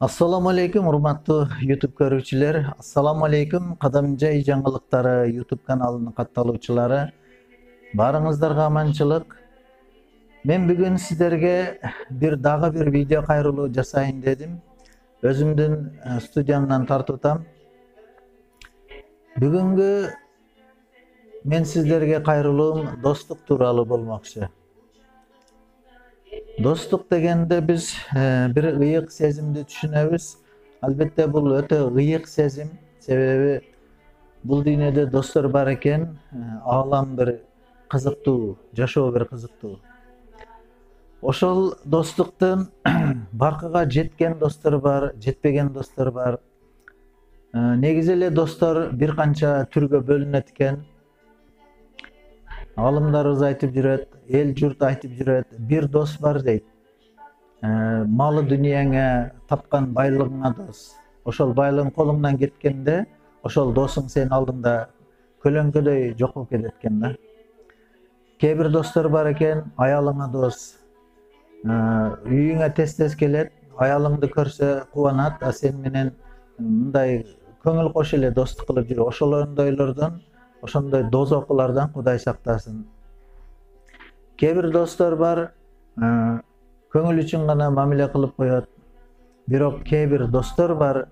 Assalamu alaikum урматтуу YouTube көрүүчүлөр. Assalamu alaikum Кадамжай жаңылыктары YouTube каналынын катталуучулары. Барыңыздарга аманчылык. Мен бүгүн сиздерге дагы бир видео кайрылуу жасайын дедим. Өзүмдүн студиямдан тартып. Бүгүнгү мен сиздерге кайрылуум достук тууралуу болмокчу. Достук дегенде биз бир ыйык сезимди түшүнөбүз. Албетте бул өтө ыйык сезим, себеби бул дүйнөдө достор бар экен, аалам бир кызыктуу, жашоо бир кызыктуу. Ошол достуктун баркыга жеткен достор бар, жетпеген достор бар. Негизи эле достор бир канча түргө бөлүнөт экен. Алымдарыбыз айтып жүрөт, эл журт айтып жүрөт, бир дос бар дейт. Малы дүнияңа, тапкан байлыгыңа дос. Ошол байлыгың колуңдан кеткенде, ошол досуң сенин алдыңда көлөңкөдөй жок болуп кетет экен да. Кээ бир достор бар экен, аялыңа дос. Үйүңө тез келет, аялыңды көрсө кубанат, а сен менен мындай көңүл кош эле достук кылып жүрөт. Ошолондойлордон, ошондой дозокулардан Кудай сактасын. Кээ бир достор бар, көңүл үчүн гана мамиле кылып коет. Бирок кээ бир достор бар,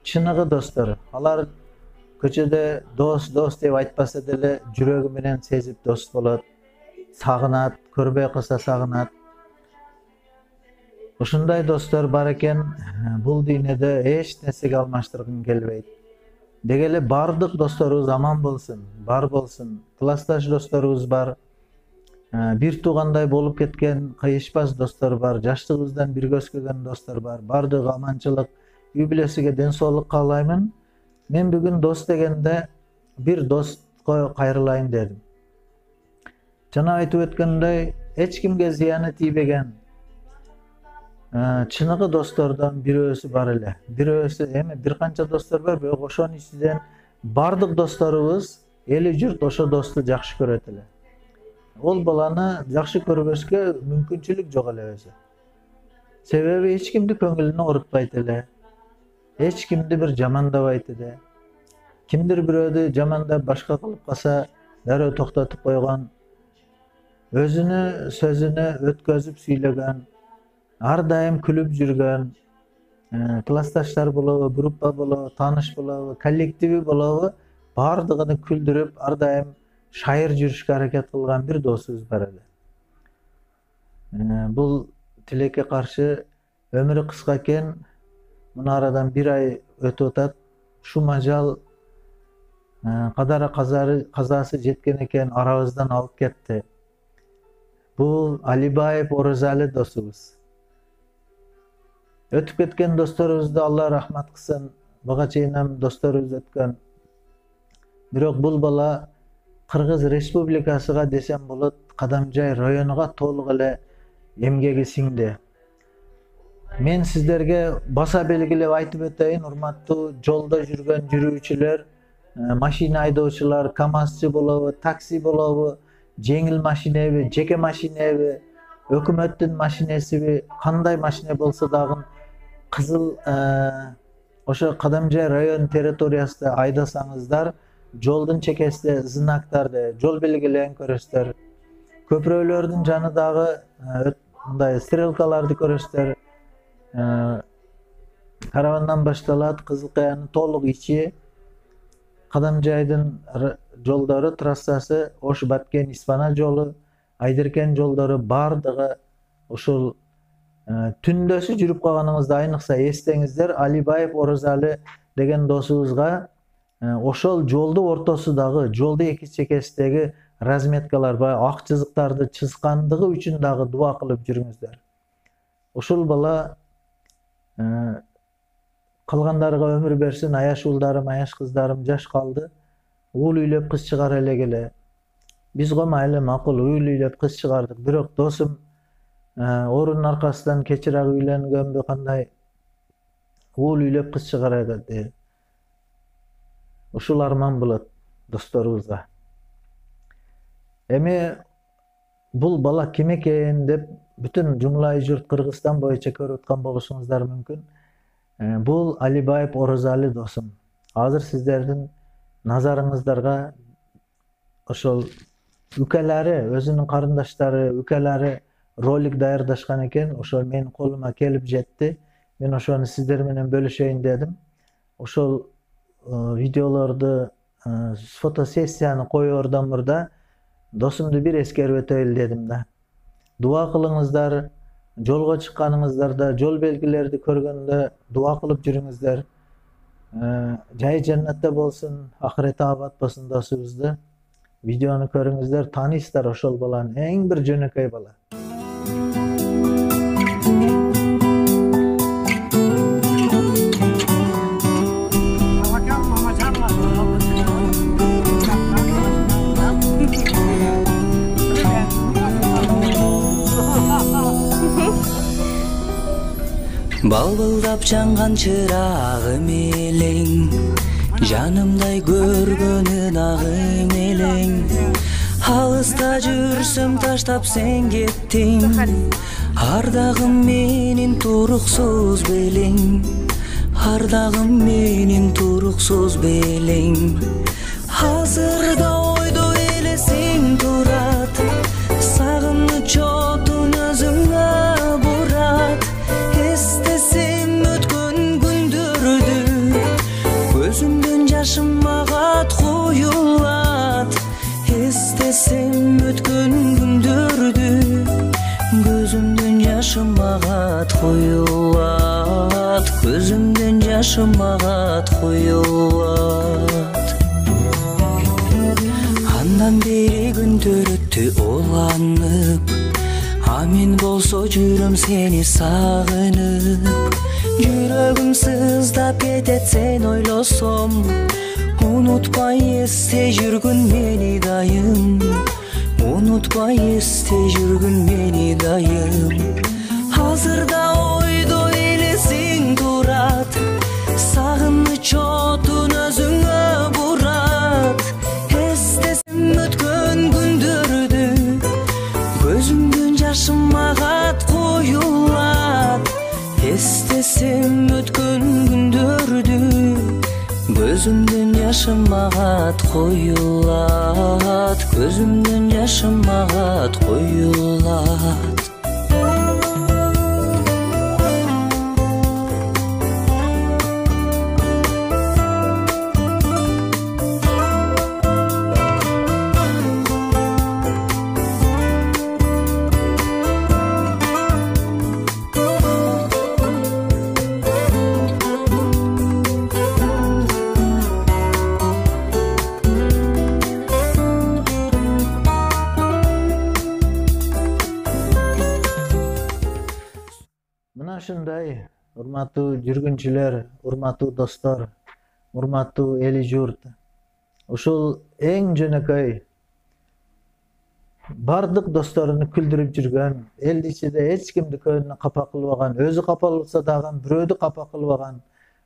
чыныгы достор. Алар көчөдө дос деп айтпаса деле жүрөгү менен сезип дос болот. Сагынат, көрбөй калса сагынат. Ушундай достор бар экен, бул дүйнөдө эч нерсеге алмаштыргың келбейт. Деги эле бардык досторубуз аман болсун, бар болсун. Классташ досторубуз бар. Бир туугандай болуп кеткен кыйышпас достор бар, жаштыгыбыздан бирге өскөн достор бар. Бардыгы аманчылык, үй бүлөсүгө ден соолук каалаймын. Мен бүгүн дос дегенде бир достко кайрылайын дедим. Жана айтып өткөндөй, эч кимге зыяны тийбеген чыныгы достордон бирөөсү бар эле. Бирөөсү эми бир канча достор бар, бирок ошонун ичинен бардык досторубуз, эли журт ошо досту жакшы көрөт эле. Ол баланы жакшы көрбөскө мүмкүнчүлүк жок эле өзү. Себеби эч кимди көңүлүнө орутпайт эле. Эч кимди бир жамандабайт эле. Кимдир бирөөдү жамандап башка кылып калса, дароо токтотуп койгон. Өзүнү сөзүнө өткөзүп сүйлөгөн, ар дайым күлүп жүргөн, классташтар болобу, группа болобу, тааныш болобу, коллективи болобу, бардыгын күлдүрүп, ар дайым шайыр жүрүшкө аракет кылган бир досубуз бар эле. Бул тилекке каршы өмүрү кыска экен, мына арадан бир ай өтүп атат. Ушул мажал кадара казасы жеткен экен, арабыздан алып кетти. Бул Алибаев Оразали досубуз. Өтүп кеткен досторубузду Алла рахмат кылсын. Буга чейин досторубуз өткөн. Бирок бул бала Кыргыз Республикасыга десем болот, Кадамжай районуга толук эле эмгеги сиңди. Мен сиздерге баса белгилеп айтып өтөйүн, урматтуу жолдо жүргөн жүрүүчүлөр, машина айдоочулар, камазчы болобу, такси болобу, жеңил машинеби, жеке машинеби, өкмөттүн машинесиби, кандай машине болсо дагы кызыл ошо Кадамжай район территориясында айдасаңыздар, жолдун чекесинде знактарды, жол белгилерин көрөсүздөр. Көпүрөлөрдүн жанындагы мындай стрелкаларды көрөсүздөр. Каравандан башталат, Кызыл Каянын толук ичи, Кадамжайдын жолдору, трассасы, Ош Баткен Испана жолу, Айдеркен жолдору бардыгы ушул түндөсү жүрүп калганыңызды айныкса эстеңиздер, Алибаев Оразали деген досубузга ошол жолдун ортосундагы, жолдун эки чекесиндеги разметкалар, ак чызыктарды чызгандыгы үчүн дагы дуа кылып жүрүңүздөр. Ушул бала калгандарга өмүр берсин, аяш уулдарым, аяш кыздарым жаш калды. Уул үйлөп кыз чыгара эле. Биз го майлы макул уул үйлөп кыз чыгардык. Бирок досум орунун аркасынан кечирак үйлөнгөнбү кандай уул үйлөп кыз чыгара эле. Ушул арман болот досторубузга. Эми бул бала ким экен деп бүтүн жумлай журт Кыргызстан боюнча көрүп аткан болушуңуздар мүмкүн. Бул Алибаев Орозали досум. Азыр сиздердин назарыңыздарга ошол үкелери, өзүнүн карындаштары, үкелери ролик даярдашкан экен. Ошол менин колума келип жетти. Мен ошону сиздер менен бөлүшөйүн дедим. Ошол видеолорду, фотосессияны коюордон мурда досумду бир эскерип өтөйүн дедим да. Дуа кылыңыздар, жолго чыкканыңыздарда, жол белгилерди көргөндө дуа кылып жүрүңүздөр. Жай жаннатта болсун, ахирети абад болсун досубузду. Видеону көрүңүздөр, тааныйсыздар ошол баланы, эң бир жөнөкөй бала. Балбылдап жанган чырагым элең, жанымдай көргөнүн агым элең. Алыста жүрсөм таштап сен кеттиң, ардагым менин туруксуз белең, ардагым менин туруксуз белең. Азырда ойдо элесиң турат, сагыныч отун өзүңө бурат. Эстесем өткөн күндөрдү, көзүмдөн жашым агат коюлат. Эстесем өткөн күндөрдү, көзүмдөн жашым агат коюлат. Көзүмдөн жашым агат коюлат. Андан бери күндөр өттү уланып, мен болсо жүрөм сени сагынып. Жүрөгүм сыздап кетет сен ойлосом, унутпай эсте жүргүн мени дайым. Унутпай эсте жүргүн мени дайым. Азырда ойдо элесиң турат, сагыныч отун өзүңө бурат. Эстесем өткөн күндөрдү, көзүмдөн жашым агат коюлат. Эстесем өткөн күндөрдү, көзүмдөн жашым агат коюлат. Көзүмдөн жашым агат коюлат. Мына ушундай урматтуу жүргүнчүлөр, урматтуу достор, урматтуу эли журт. Ушул эң жөнөкөй бардык досторуну күлдүрүп жүргөн, элди ичинде эч кимди көңүлүнө капа кылбаган, өзү капа болсо дагы бирөөдү капа кылбаган,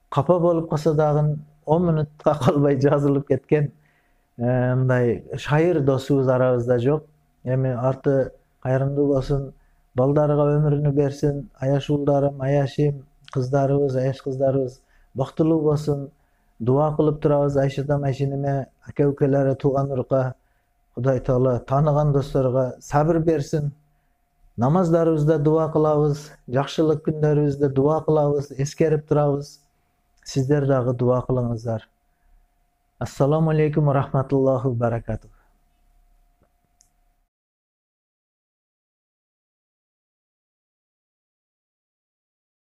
капа болуп калса дагы 10 мүнөткө калбай жазылып кеткен мындай шайыр досубуз арабызда жок. Эми арты кайрымдуу болсун, балдарга өмүрүнү берсин, аяш уулдарым, аяшим, кыздарыбыз, аяш кыздарыбыз бактылуу болсун. Дуа кылып турабыз Айшатам, Айшениме, ака-укелери, тууган урукка. Кудай Таала тааныган досторго сабыр берсин. Намаздарыбызда дуа кылабыз, жакшылык күндөрүбүздө дуа кылабыз, эскерип турабыз. Сиздер дагы дуа кылыңыздар. Ассаламу алейкум ва рахматуллахи ва баракатух.